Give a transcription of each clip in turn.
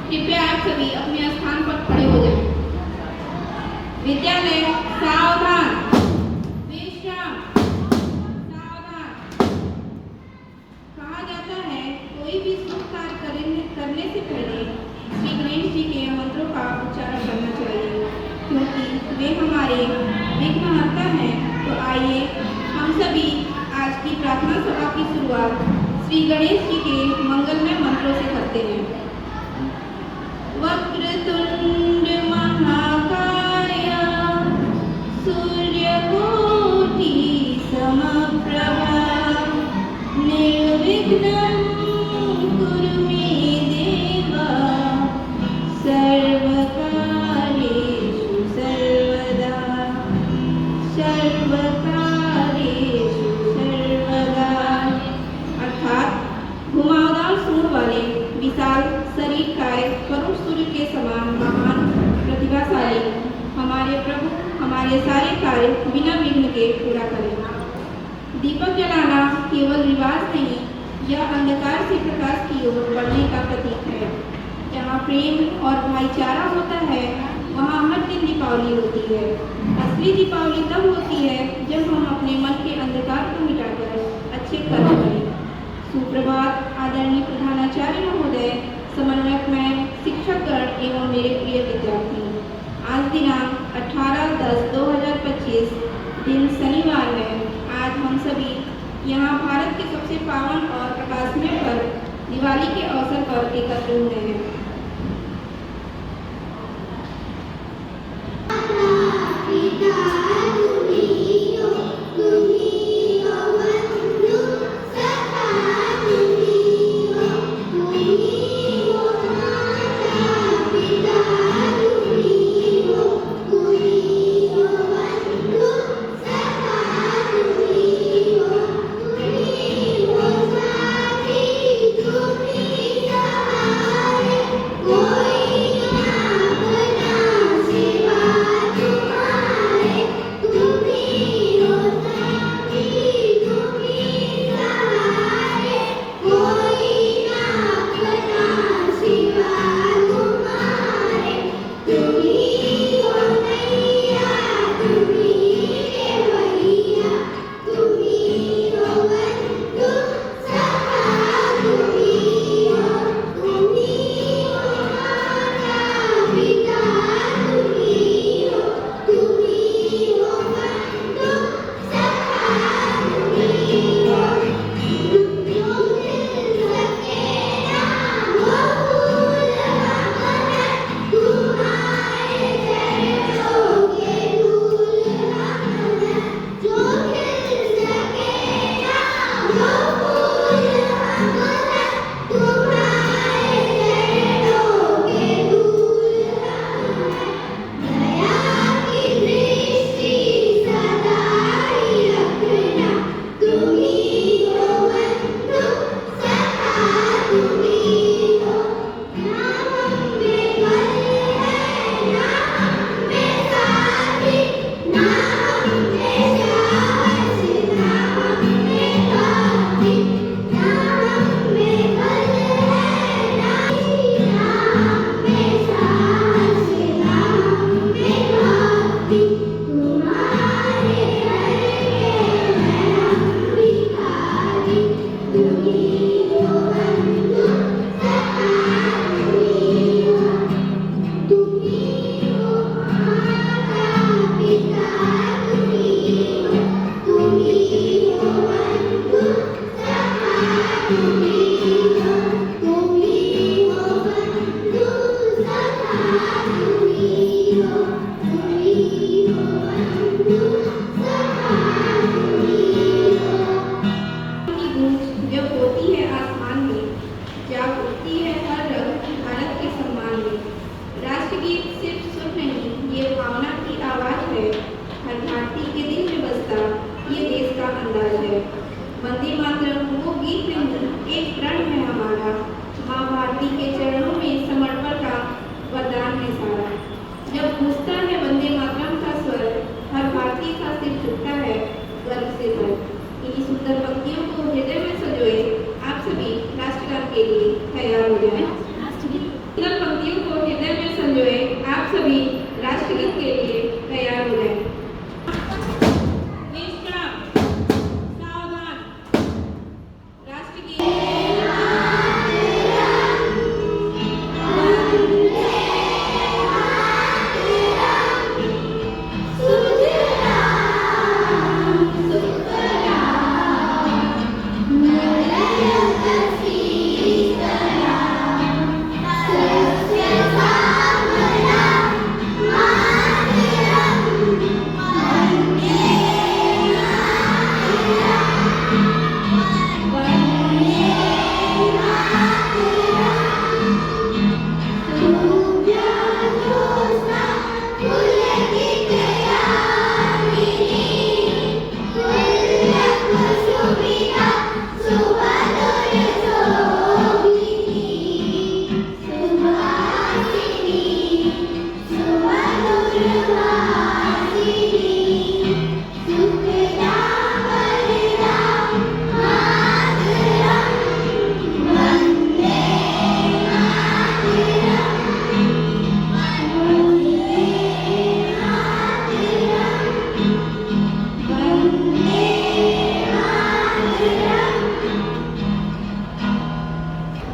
कृपया आप सभी अपने स्थान पर खड़े हो जाएं। विद्यालय सावधान, विश्राम, सावधान। कहा जाता है कोई भी शुभ कार्य करने से पहले श्री गणेश जी के मंत्रों का उच्चारण करना चाहिए, क्योंकि वे हमारे विघ्नहर्ता हैं। तो आइए हम सभी आज की प्रार्थना सभा की शुरुआत श्री गणेश जी के मंगलमय मंत्रों से करते हैं। वक्रतुंड महाकाय सूर्यकोटि समप्रभा निर्विघ्नं कुरु मे देव सर्वकार्येषु सर्वदा अर्थात घुमावदार सूंड वाले विशाल शरीर काय वरुण सूर्य के समान महान प्रतिभाशाली हमारे प्रभु हमारे सारे कार्य बिना विघ्न के पूरा करें। दीपक जलाना केवल रिवाज नहीं, यह अंधकार से प्रकाश की ओर बढ़ने का प्रतीक है। जहाँ प्रेम और भाईचारा होता है वहाँ हर दिन दीपावली होती है। असली दीपावली तब होती है जब हम अपने मन के अंधकार को मिटाकर अच्छे कर्म करें। सुप्रभात आदरणीय प्रधानाचार्य महोदय, समन्वयक मैम, शिक्षकगण एवं मेरे प्रिय विद्यार्थी। आज दिनांक 18/10/2025 दिन शनिवार है। आज हम सभी यहाँ भारत के सबसे पावन और प्रकाशमय पर्व दिवाली के अवसर पर एकत्र हुए हैं। हुए आप सभी राष्ट्रगीत के लिए तैयार हो जाएं। सावधान। राष्ट्रगीत।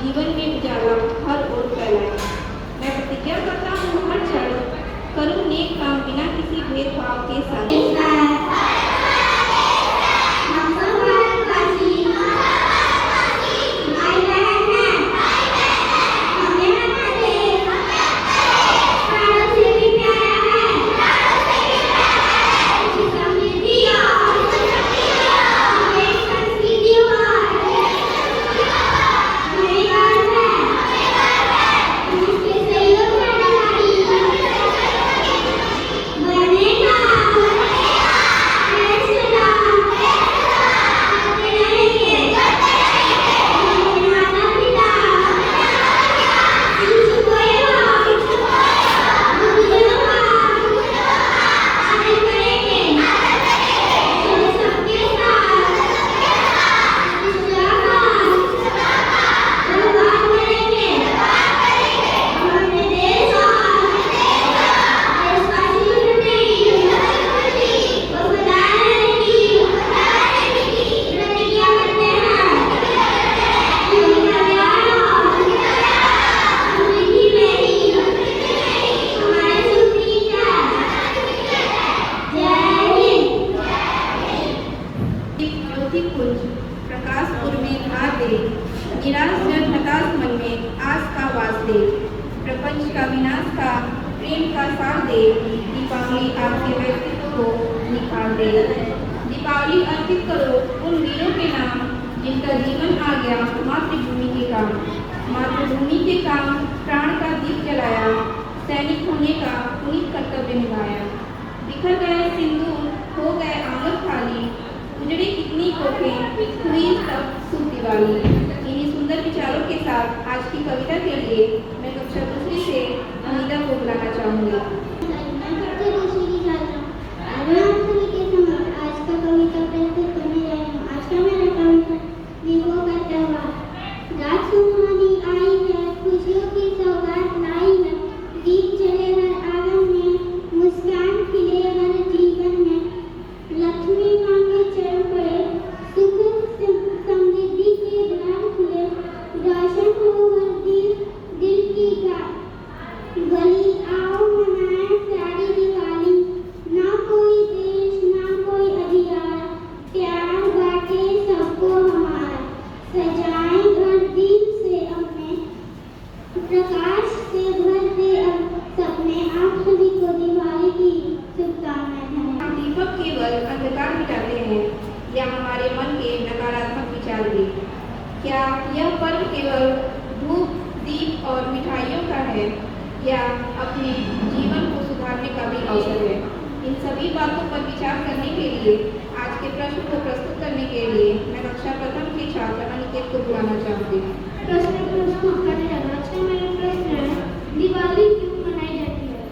जीवन में उजाला हर ओर फैलाए। मैं प्रतिज्ञा करता हूँ हर क्षण करूँ नेक काम बिना किसी भेदभाव के साथ। प्रकाशपुर में धार दे, निराश जन हताश मन में आस का वास दे, प्रपंच का विनाश का प्रेम का साथ दे, दीपावली आपके व्यक्तित्व को निखार दे। दीपावली अर्पित करो उन वीरों के नाम जिनका जीवन आ गया मातृभूमि के काम। मातृभूमि के काम प्राण का दीप जलाया, सैनिक होने का पुनीत कर्तव्य निभाया। बिखर गए सिंदूर, हो गए आंगन खाली, उजड़ी कितनी कोखें, हुई तब शुभ दिवाली। इन्हीं सुंदर विचारों के साथ आज की कविता के लिए मैं कक्षा दूसरी से अनीता को बुलाना चाहूँगी। आज का कविता प्रस्तुत करने जा रही हूँ। आज का मेरा कविता दीपों का त्योहार। रात सुहानी आई है, खुशियों की सौगात लाई है, दीप जले हर आंगन में, मुस्कान खिले हर जीवन में, लक्ष्मी माँ के चरण पड़े, सुख समृद्धि के द्वार खुले, रोशन हो हर दिल की गली, आओ मनाएं प्यारी दिवाली। ना कोई देश ना कोई अधिकार, प्यार बांटे सबको हमारा, सजाएं घर दीप से अपने, प्रकाश से भर दे सपने। आप सभी को दिवाली की शुभकामनाएं। दीपक केवल अंधकार मिटाते हैं या हमारे मन के नकारात्मक विचार भी? क्या यह पर्व केवल धूप, दीप और मिठाइयों का है या अपने जीवन को सुधारने का भी अवसर है? इन सभी बातों पर विचार करने के लिए आज के प्रश्न को प्रस्तुत करने के लिए मैं कक्षा प्रथम के छात्र अनिकेत को बुलाना चाहूँगी। प्रश्न प्रस्तुत करने जा रहा हूं। आज का मेरा प्रश्न है, दिवाली क्यों मनाई जाती है?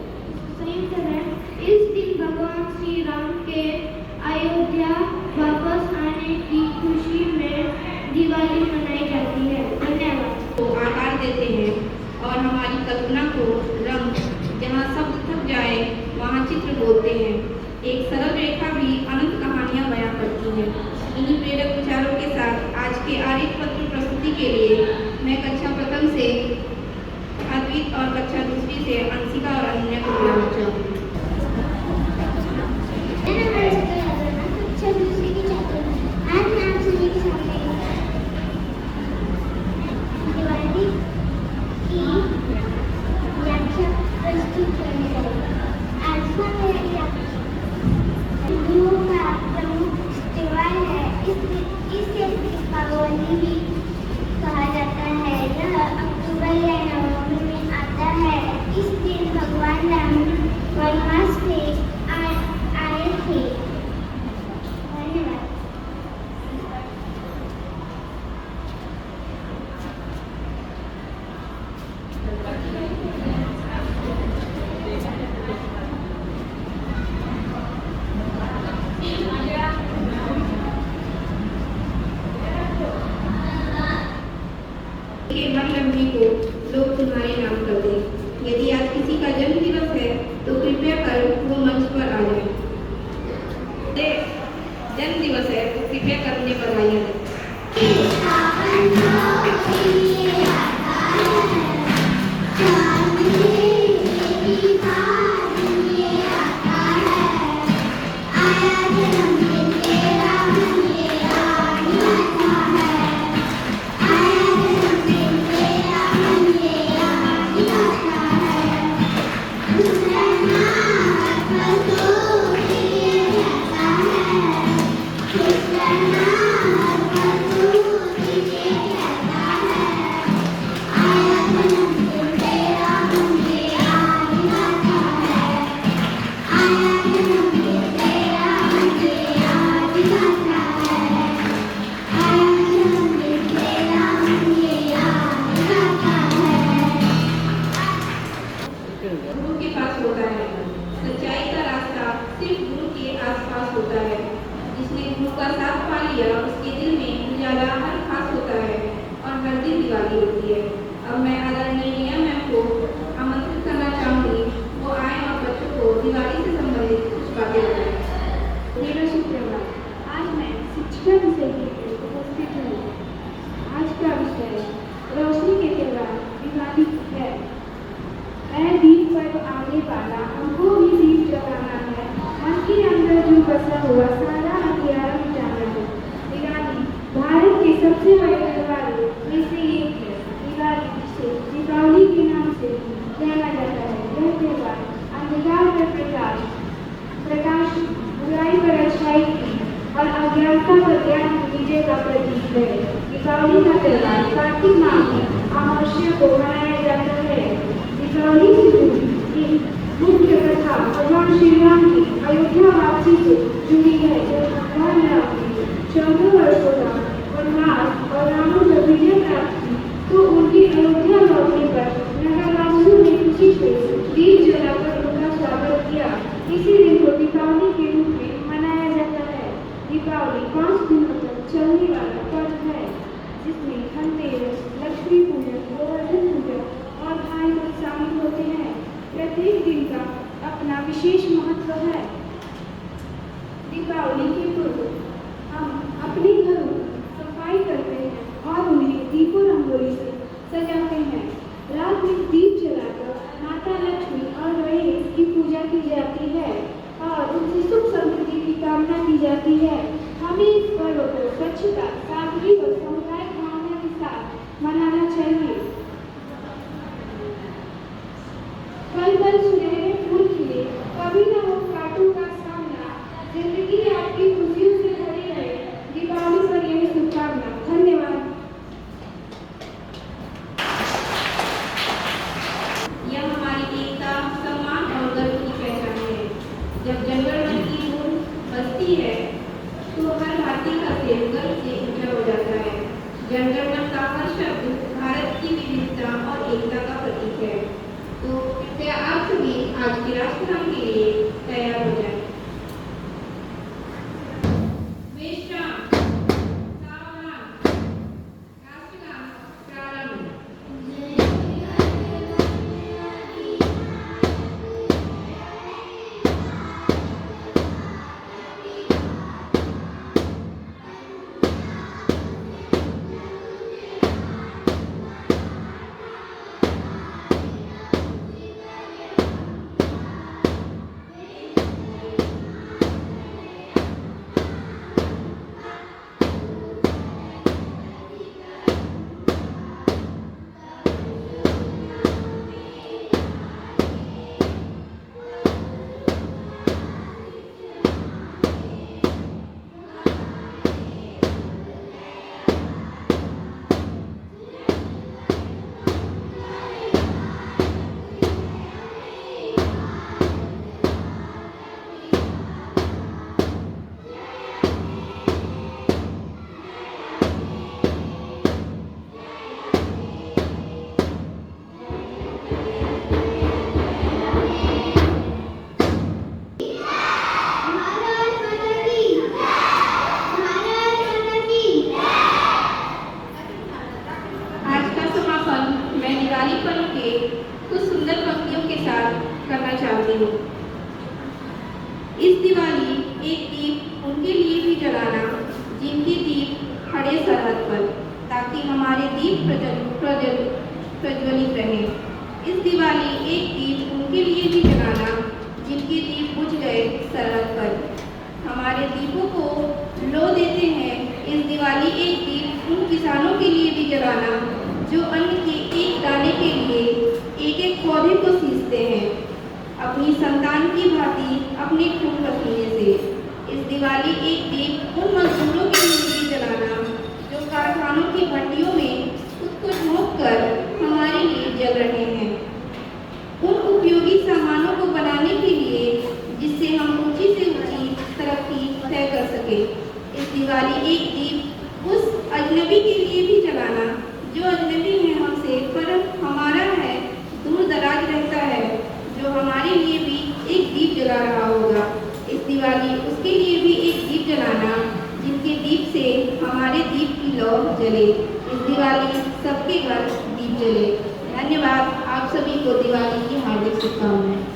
सही उत्तर है, इस दिन भगवान श्री राम के अयोध्या वापस आने की खुशी में दिवाली मनाई जाती है। धन्यवाद। को आकार देते हैं और हमारी कल्पना को रंग जहाँ शब्द थक जाए वहाँ चित्र बोलते हैं। एक सरल रेखा भी अनंत कहानियाँ बयां करती है। इन्हीं प्रेरक विचारों के साथ आज के आर्य पत्र प्रस्तुति के लिए मैं कक्षा प्रथम से अद्वित और कक्षा दूसरी से अंशिका और अन्य को बुलाना चाहूँगी। कक्षा दूसरी की छात्रा हूँ। आज मैं आप सभी के सामने दिवाली की व्याख्या प्रस्तुत करने जा रही हूँ। आज का मेरा हिंदुओं का प्रमुख त्योहार है। इसे दीपावली भी कहा जाता है। यह अक्टूबर या नवंबर में आता है। इस दिन भगवान राम वनवास से आए थे। धन्यवाद। के हर लम्हे को लोग तुम्हारे नाम कर दें। यदि आज किसी का जन्म दिवस है तो कृपया कर वो मंच पर आ जाए। जन्म दिवस है तो कृपया कर उन्हें बधाइयाँ दें। गुरु के पास होता है। सच्चाई का रास्ता सिर्फ गुरु के आसपास होता है। जिसने गुरु का साथ पा लिया उसके दिल में उजाला हर खास होता है और हर दिन दिवाली होती है। अब मैं आदरणीय रिया मैम को आमंत्रित करना चाहूँगी, वो आए और बच्चों को दिवाली से संबंधित कुछ बातें बताएं। मेरा शुक्रवार आज मैं शिक्षा विषय के लिए उपस्थित हूँ। आज का विषय रोशनी के त्योहार दिवाली है। मैं दीप पर आने वाला, हमको भी दीप जलाना है। मन के अंदर जो बसा हुआ सारा अंधियारा मिटाना है। दिवाली भारत के सबसे बड़े त्योहारों में से एक है। दिवाली जिसे दीपावली के नाम से जाना जाता है। यह त्योहार अंधकार पर प्रकाश, बुराई पर अच्छाई की और अज्ञानता पर ज्ञान की विजय का प्रतीक है। दीपावली का त्योहार कार्तिक माह की अमावस्या को मनाया जाता है। दीपावली की मुख्य कथा भगवान श्री राम की अयोध्या वापसी से जुड़ी है। जब भगवान राम ने 14 वर्षों का वनवास और रावण पर विजय प्राप्त की तो उनकी अयोध्या लौटने पर नगरवासियों ने खुशी से दीप जलाकर उनका स्वागत किया। इसी दिन को दीपावली के रूप में मनाया जाता है। दीपावली 5 दिनों तक चलने वाला पर्व है, जिसमें धनतेरस, लक्ष्मी पूजन, गोवर्धन पूजन और भाई दूज शामिल होते हैं। प्रत्येक दिन का अपना विशेष महत्व है। दीपावली के पूर्व हम अपने घरों की सफाई करते हैं और उन्हें दीपों रंगोली से सजाते हैं। रात में दीप जलाकर माता लक्ष्मी और गणेश की पूजा की जाती है और उनसे सुख समृद्धि की कामना की जाती है। हमें इस पर्व को स्वच्छता, सादगी और सामुदायिक भावना के साथ मनाना चाहिए। पल पल सुनहरे फूल खिले, कभी न हो कांटों का सामना, जिंदगी आपकी खुशियों से भरी रहे। दीपावली पर यही शुभकामना। धन्यवाद। यह हमारी एकता, सम्मान और गर्व की पहचान है। जब जनगणमन की धूम बजती है तो हर भारतीय का सिर गर्व से ऊंचा हो जाता है। जनगणमन का हर शब्द भारत की विविधता और एकता का प्रतीक है। तो कृपया आप सभी लिए कुछ सुंदर पंक्तियों के साथ करना चाहती हूँ। इस दिवाली एक दीप उनके लिए भी जलाना जिनके दीप खड़े सरहद पर, ताकि हमारे दीप प्रज्वलित रहे। इस दिवाली एक दीप उनके लिए भी जलाना जिनके दीप बुझ गए सरहद पर। हमारे दीपों को लो देते हैं। इस दिवाली एक दीप उन किसानों के लिए भी जलाना जो अन्न के एक दाने के लिए एक एक पौधे को सींचते हैं, अपनी संतान की भांति अपने खून पसीने से। इस दिवाली एक दीप उन मजदूरों के लिए भी जलाना जो कारखानों की भट्टियों में खुद को झोंक कर हमारे लिए जल रहे हैं, उन उपयोगी सामानों को बनाने के लिए जिससे हम ऊंची से ऊंची तरक्की तय कर सके। इस दिवाली एक दीप उस अजनबी के लिए भी जलाना जो अजनबी है हमसे पर हमारा है, दूर दराज रहता है, जो हमारे लिए भी एक दीप जला रहा होगा। इस दिवाली उसके लिए भी एक दीप जलाना जिनके दीप से हमारे दीप की लौ जले। इस दिवाली सबके घर दीप जले। धन्यवाद। आप सभी को दिवाली की हार्दिक शुभकामनाएं।